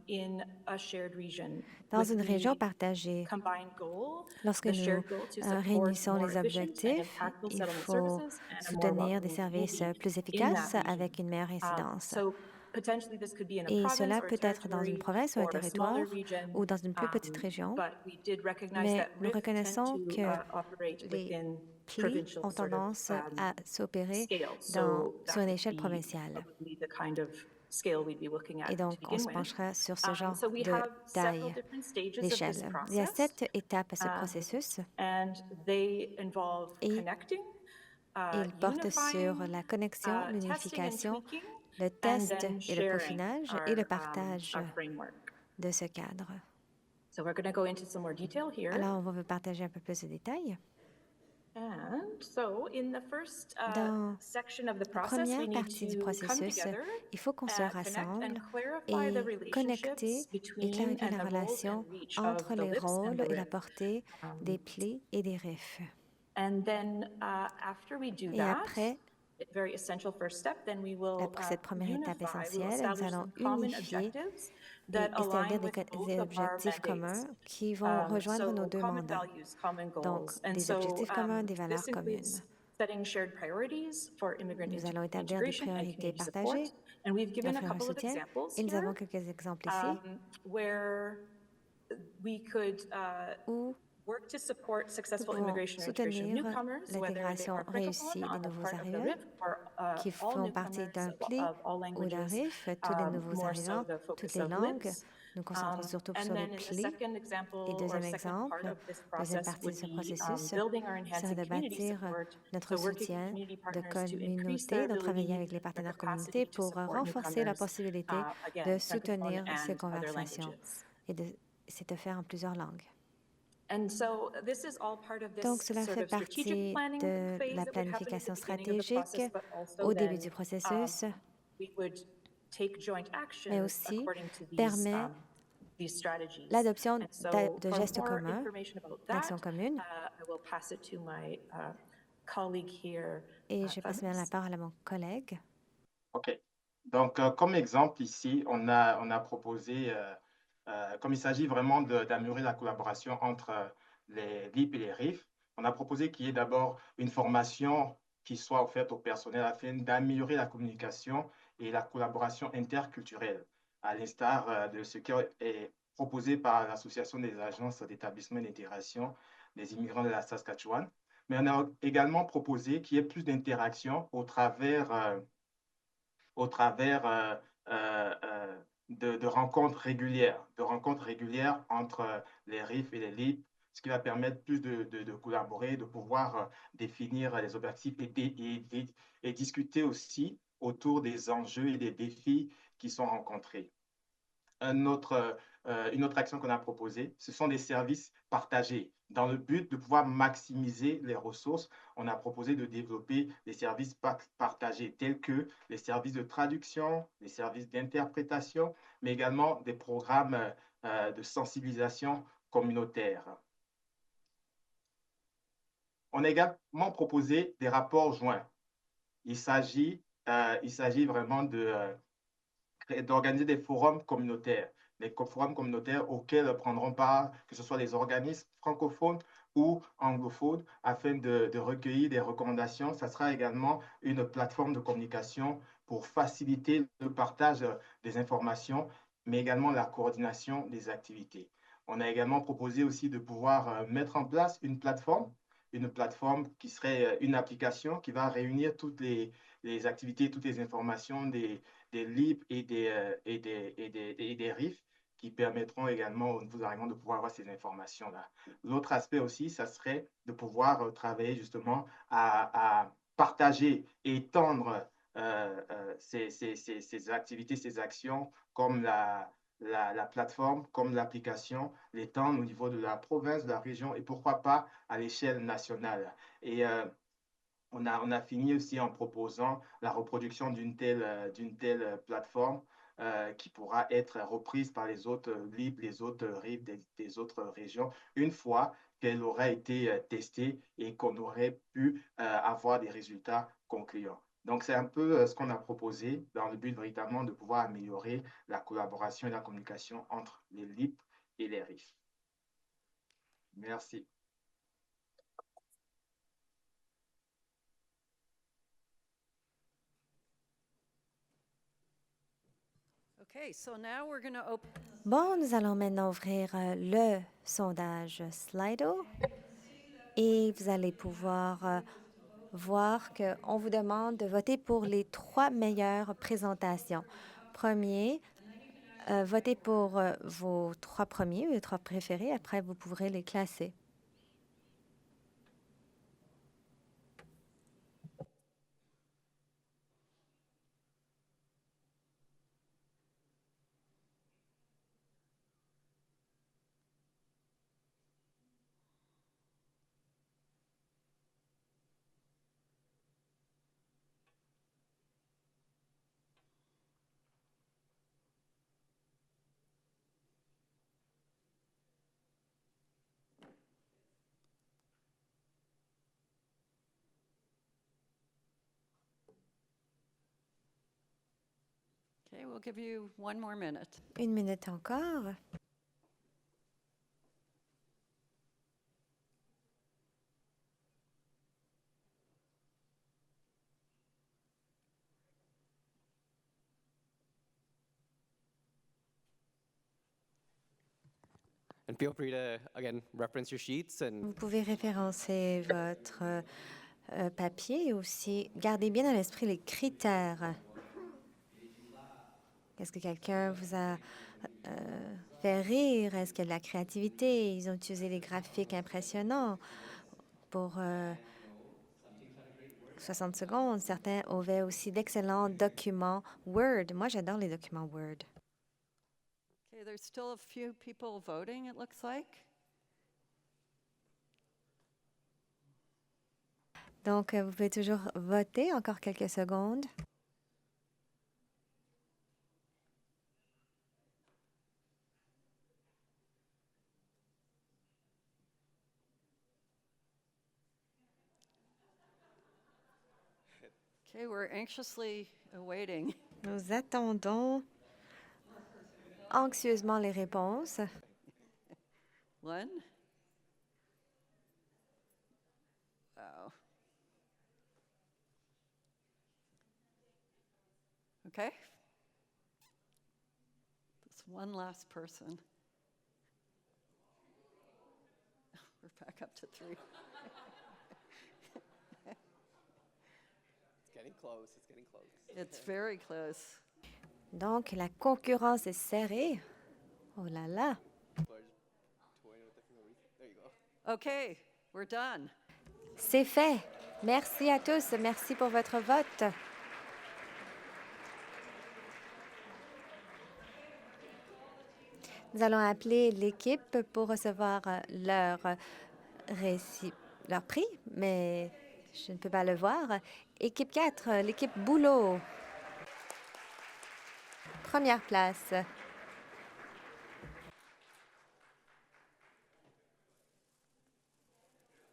in a shared region dans with une région the partagée. combined goal, Lorsque the nous shared goal to support réunissons more les efficient and objectifs, impactful il settlement faut services and a more soutenir des welcoming services community plus in efficaces that region. avec une meilleure incidence. So potentially this could be in a Et province cela or a peut être dans une territory province ou un or a smaller territoire region, ou dans une plus petite région, but we did recognize mais that nous RIF tend reconnaissons to que operate les within plis provincial ont sort of tendance à s'opérer scale. sur So une that échelle would be provinciale. probably the kind of scale we'd be looking at Et donc, to on begin se with. penchera sur ce genre So we de have several taille different stages of this d'échelle. Il y a process, 7 étapes à ce processus and they involve et connecting, il porte sur unifying, la connexion, testing and l'unification, tweaking, le and test then et le sharing peaufinage et le partage our framework. de ce cadre. So we're going to go into some more detail here. Alors, on va vous partager un peu plus de détails. And so in the first Dans section of the la process, we première need partie du to come processus, together, il faut qu'on se connect rassemble and clarify the et connecter relationships et between clarifier and la the roles relation and reach entre of the les lips and rôles the et la RIF. portée des plis et des riffs. And then after we do Et that, après, very essential first step, then we will après cette première étape unify, we will essentielle, nous establish allons some common unifier objectives et that align établir with both des of our objectifs communs mandates. qui vont rejoindre nos So deux common mandats. values, common Donc, goals. And des so objectifs communs, des valeurs this includes communes. setting shared priorities for immigrant Nous allons établir des integration and priorités community partagées, support. And we've given a offrir un couple of soutien, examples et nous avons here quelques exemples ici where we could où work to support nous successful pouvons immigration or integration of soutenir newcomers, whether they l'intégration are réussie francophone on des the nouveaux part of the arrivants RIF or qui all font partie newcomers d'un pli of all ou d'un languages, RIF, tous les nouveaux more so arrivants, the toutes focus les of langues. LIPS. Nous concentrons surtout And sur les then in the plis. second example Et or deuxième second exemple, part of this deuxième process partie de would ce be processus building or serait enhancing de community bâtir support. notre So working with soutien community de partners to increase communauté, their de travailler ability avec les or partenaires capacity communautés to pour support renforcer la newcomers, possibilité de again, soutenir francophone ces and other conversations. languages. Et c'est de faire en plusieurs langues. And so this is all part of this Donc, cela sort fait of strategic partie planning de phase la that would happen at the planification beginning of the stratégique process, but also au début then du processus, we would take joint mais actions aussi according to permet these strategies. l'adoption And so de for gestes more communs, information about d'actions that, communes. I will pass it to my colleague here. Et je passe maintenant la parole à mon collègue. OK. Donc, comme exemple ici, on a proposé, comme il s'agit vraiment d'améliorer la collaboration entre les LIP et les RIF, on a proposé qu'il y ait d'abord une formation qui soit offerte au personnel afin d'améliorer la communication et la collaboration interculturelle, à l'instar de ce qui est proposé par l'Association des agences d'établissement et d'intégration des immigrants de la Saskatchewan. Mais on a également proposé qu'il y ait plus d'interaction au travers de rencontres régulières entre les RIF et les LIP, ce qui va permettre plus de collaborer, de pouvoir définir les objectifs et discuter aussi autour des enjeux et des défis qui sont rencontrés. Une autre action qu'on a proposée, ce sont des services partagés. Dans le but de pouvoir maximiser les ressources, on a proposé de développer des services partagés tels que les services de traduction, les services d'interprétation, mais également des programmes de sensibilisation communautaire. On a également proposé des rapports joints. Il s'agit vraiment d'organiser des forums communautaires. Les forums communautaires auxquels prendront part, que ce soit les organismes francophones ou anglophones afin de recueillir des recommandations. Ça sera également une plateforme de communication pour faciliter le partage des informations, mais également la coordination des activités. On a également proposé aussi de pouvoir mettre en place une plateforme qui serait une application qui va réunir toutes les activités, toutes les informations des LIP et des RIF qui permettront également aux nouveaux arrivants de pouvoir avoir ces informations-là. L'autre aspect aussi, ça serait de pouvoir travailler justement à partager et étendre ces activités, ces actions comme la plateforme, comme l'application, l'étendre au niveau de la province, de la région et pourquoi pas à l'échelle nationale. Et on a fini aussi en proposant la reproduction d'une telle plateforme qui pourra être reprise par les autres LIB, les autres RIB des autres régions, une fois qu'elle aura été testée et qu'on aurait pu avoir des résultats concluants. Donc, c'est un peu ce qu'on a proposé dans le but véritablement de pouvoir améliorer la collaboration et la communication entre les LIB et les RIF. Merci. Bon, nous allons maintenant ouvrir le sondage Slido et vous allez pouvoir voir qu'on vous demande de voter pour les 3 meilleures présentations. Premier, votez pour vos 3 premiers ou les 3 préférés. Après, vous pourrez les classer. Okay, we'll give you 1 more minute. 1 minute encore. And feel free to, again, reference your sheets and Vous pouvez référencer votre papier et aussi gardez bien à l'esprit les critères. Est-ce que quelqu'un vous a fait rire? Est-ce qu'il y a de la créativité? Ils ont utilisé des graphiques impressionnants pour 60 secondes. Certains avaient aussi d'excellents documents Word. Moi, j'adore les documents Word. Okay, there's still a few people voting, it looks like. Donc, vous pouvez toujours voter. Encore quelques secondes. Okay, we're anxiously awaiting. Nous attendons anxieusement les réponses. 1. Wow. Okay. This one last person. We're back up to 3. it's getting close, it's getting close. It's very close. Donc, la concurrence est serrée. Oh là là. Okay, we're done. C'est fait. Merci à tous. Merci pour votre vote. Nous allons appeler l'équipe pour recevoir leur prix, mais je ne peux pas le voir. Équipe 4, l'équipe Boulot. Première place.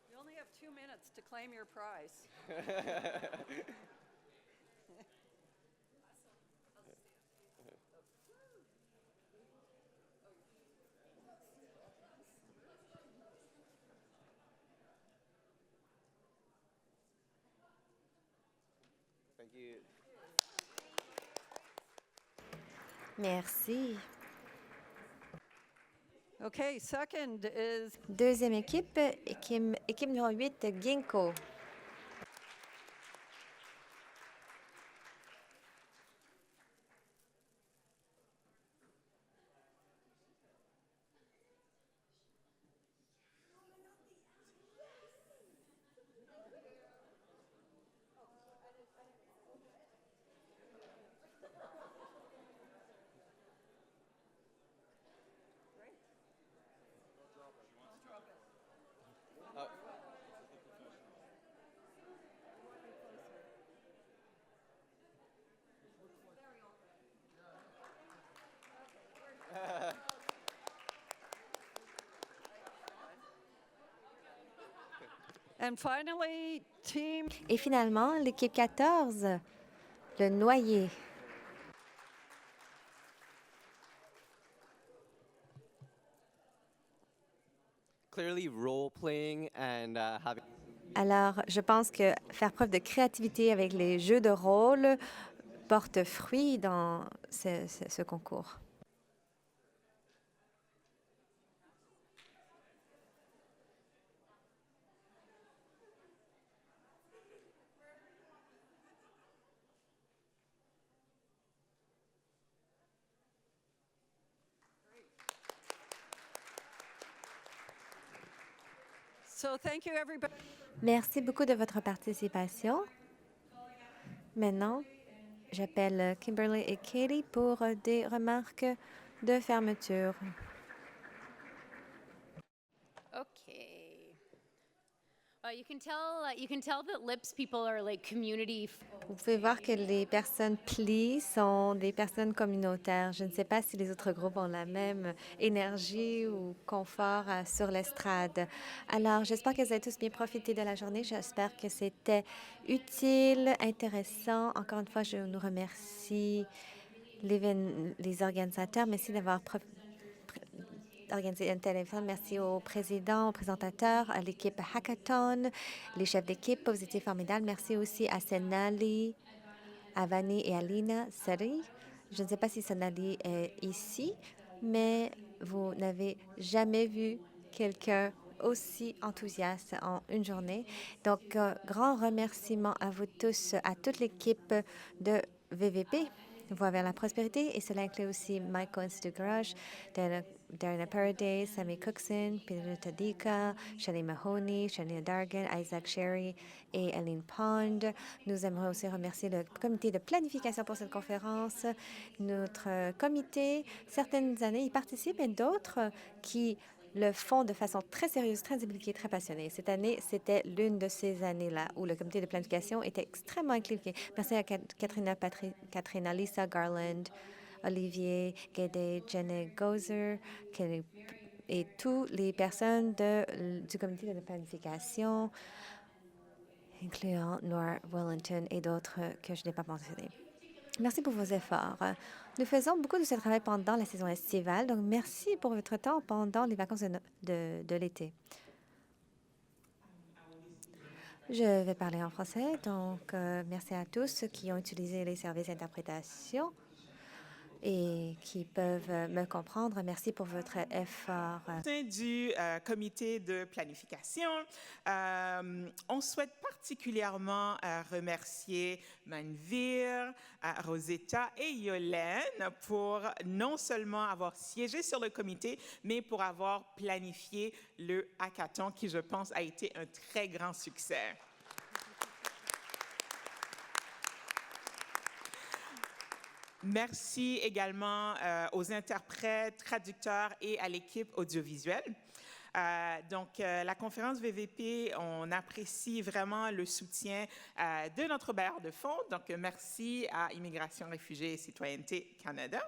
You only have 2 minutes to claim your prize. Merci. Okay, second is Deuxième équipe, équipe numéro 8, Ginkgo. And finally, team. Et finalement, l'équipe 14, le noyer. Clearly, role-playing and having. Alors, je pense que faire preuve de créativité avec les jeux de rôle porte fruit dans ce concours. So thank you, everybody. Merci beaucoup de votre participation. Maintenant, j'appelle Kimberly et Katie pour des remarques de fermeture. Okay. You can tell that LIPS people are like community. Vous pouvez voir que les personnes PLI sont des personnes communautaires. Je ne sais pas si les autres groupes ont la même énergie ou confort sur l'estrade. Alors, j'espère que vous avez tous bien profité de la journée. J'espère que c'était utile, intéressant. Encore une fois, je nous remercie les organisateurs. Merci d'avoir organisé un tel événement. Merci au président, aux présentateurs, à l'équipe Hackathon, les chefs d'équipe. Vous étiez formidables. Merci aussi à Senali, à Vanni et à Lina Seri. Je ne sais pas si Senali est ici, mais vous n'avez jamais vu quelqu'un aussi enthousiaste en une journée. Donc, grand remerciement à vous tous, à toute l'équipe de VVP, Voie vers la prospérité, et cela inclut aussi Mike Coens du Garage, Darina Paraday, Sammy Cookson, Peter Tadika, Shelley Mahoney, Shania Dargan, Isaac Sherry et Aline Pond. Nous aimerions aussi remercier le comité de planification pour cette conférence. Notre comité, certaines années, y participe et d'autres qui le font de façon très sérieuse, très impliquée, très passionnée. Cette année, c'était l'une de ces années-là où le comité de planification était extrêmement impliqué. Merci à Katrina, Lisa Garland, Olivier Guédé, Jenny Gozer et toutes les personnes du comité de planification, incluant Nora Wellington et d'autres que je n'ai pas mentionnés. Merci pour vos efforts. Nous faisons beaucoup de ce travail pendant la saison estivale, donc merci pour votre temps pendant les vacances de l'été. Je vais parler en français, donc merci à tous ceux qui ont utilisé les services d'interprétation et qui peuvent me comprendre. Merci pour votre effort. Au sein du comité de planification, on souhaite particulièrement remercier Manvir, Rosetta et Yolène pour non seulement avoir siégé sur le comité, mais pour avoir planifié le hackathon qui, je pense, a été un très grand succès. Merci également aux interprètes, traducteurs et à l'équipe audiovisuelle. La conférence VVP, on apprécie vraiment le soutien de notre bailleur de fonds. Donc, merci à Immigration, Réfugiés et Citoyenneté Canada.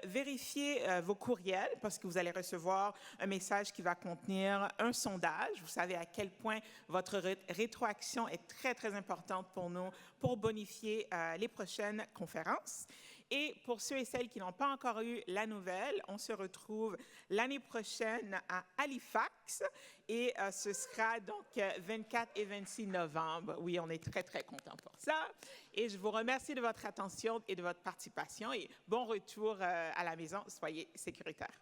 Vérifiez vos courriels parce que vous allez recevoir un message qui va contenir un sondage. Vous savez à quel point votre rétroaction est très, très importante pour nous pour bonifier les prochaines conférences. Et pour ceux et celles qui n'ont pas encore eu la nouvelle, on se retrouve l'année prochaine à Halifax et ce sera donc 24 et 26 novembre. Oui, on est très, très contents pour ça. Et je vous remercie de votre attention et de votre participation et bon retour à la maison. Soyez sécuritaires.